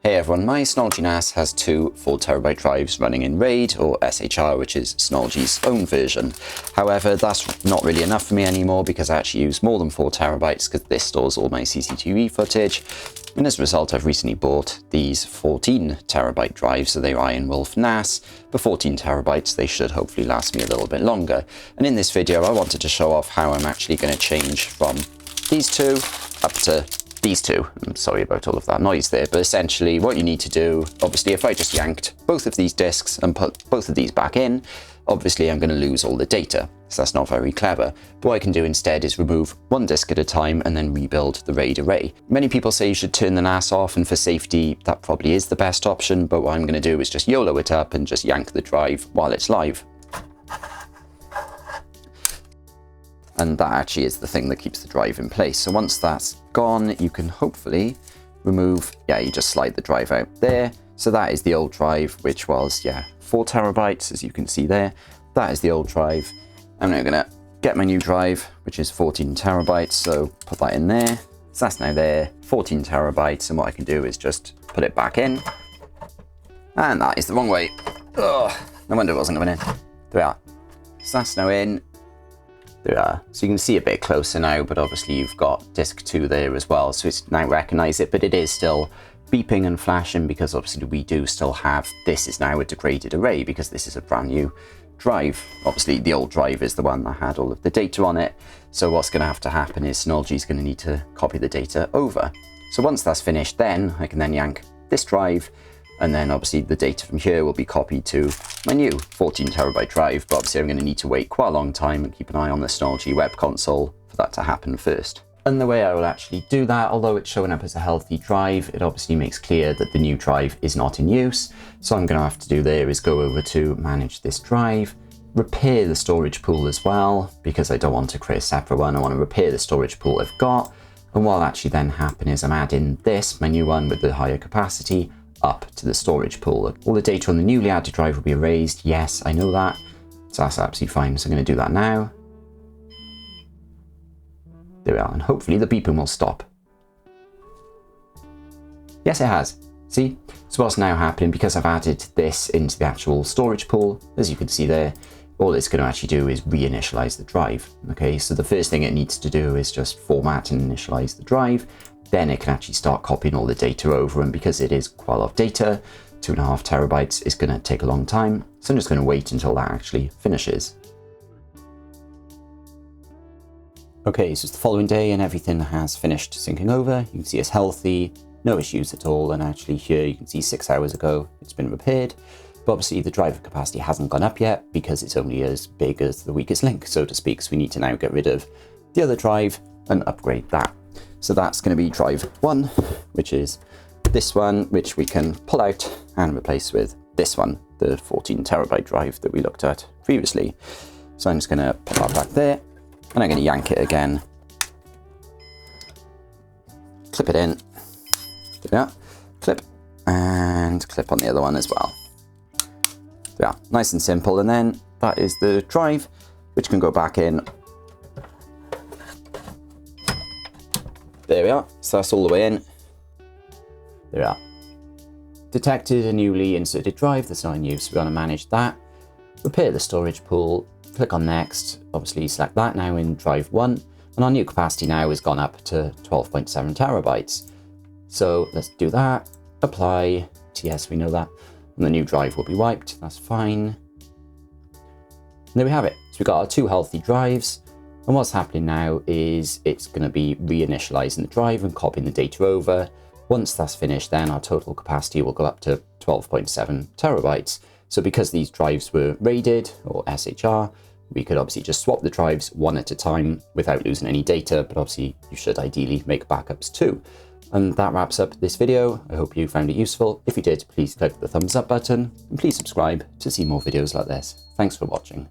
Hey everyone, my Synology NAS has two 4TB drives running in RAID, or SHR, which is Synology's own version. However, that's not really enough for me anymore because I actually use more than 4TB because this stores all my CCTV footage. And as a result, I've recently bought these 14TB drives, so they're Iron Wolf NAS. For 14TB, they should hopefully last me a little bit longer. And in this video, I wanted to show off how I'm actually going to change from these two up to these two. I'm sorry about all of that noise there, but essentially what you need to do, obviously if I just yanked both of these disks and put both of these back in, obviously I'm going to lose all the data, so that's not very clever. But what I can do instead is remove one disk at a time and then rebuild the RAID array. Many people say you should turn the NAS off, and for safety that probably is the best option, but what I'm going to do is just YOLO it up and just yank the drive while it's live. And that actually is the thing that keeps the drive in place. So once that's gone, you can hopefully remove, you just slide the drive out there. So that is the old drive, which was, 4TB, as you can see there. That is the old drive. I'm now gonna get my new drive, which is 14TB, so put that in there. So that's now there, 14TB, and what I can do is just put it back in. And that is the wrong way. Ugh, no wonder it wasn't going in. There we are. So that's now in. There are. So you can see a bit closer now, but obviously you've got disk 2 there as well, so it's now recognize it, but it is still beeping and flashing because obviously we do still have, this is now a degraded array because this is a brand new drive. Obviously the old drive is the one that had all of the data on it, so what's going to have to happen is Synology is going to need to copy the data over. So once that's finished, then I can then yank this drive, and then obviously the data from here will be copied to my new 14TB drive, but obviously I'm going to need to wait quite a long time and keep an eye on the Synology Web Console for that to happen first. And the way I will actually do that, although it's showing up as a healthy drive, it obviously makes clear that the new drive is not in use. So what I'm going to have to do there is go over to manage this drive, repair the storage pool as well, because I don't want to create a separate one. I want to repair the storage pool I've got. And what will actually then happen is I'm adding this, my new one with the higher capacity, up to the storage pool. All the data on the newly added drive will be erased. Yes, I know that. So that's absolutely fine. So I'm going to do that now. There we are. And hopefully the beeping will stop. Yes, it has. See? So what's now happening, because I've added this into the actual storage pool, as you can see there, all it's going to actually do is reinitialize the drive. Okay, so the first thing it needs to do is just format and initialize the drive. Then it can actually start copying all the data over, and because it is quite a lot of data, 2.5TB, is going to take a long time. So I'm just going to wait until that actually finishes. Okay, so it's the following day and everything has finished syncing over. You can see it's healthy, no issues at all, and actually here you can see 6 hours ago it's been repaired. But obviously the drive capacity hasn't gone up yet because it's only as big as the weakest link, so to speak. So we need to now get rid of the other drive and upgrade that. So that's going to be drive 1, which is this one, which we can pull out and replace with this one, the 14TB drive that we looked at previously. So I'm just going to put that back there, and I'm going to yank it again, clip it in, there we are, clip, and clip on the other one as well. There we are, nice and simple. And then that is the drive, which can go back in. There we are, so that's all the way in. There we are. Detected a newly inserted drive that's not in use. We're going to manage that. Repair the storage pool, click on next, obviously select that now in drive 1, and our new capacity now has gone up to 12.7TB. So let's do that, apply, yes, we know that, and the new drive will be wiped, that's fine. And there we have it. So we've got our two healthy drives. And what's happening now is it's going to be reinitializing the drive and copying the data over. Once that's finished, then our total capacity will go up to 12.7TB. So because these drives were RAIDed, or SHR, we could obviously just swap the drives one at a time without losing any data, but obviously you should ideally make backups too. And that wraps up this video. I hope you found it useful. If you did, please click the thumbs up button, and please subscribe to see more videos like this. Thanks for watching.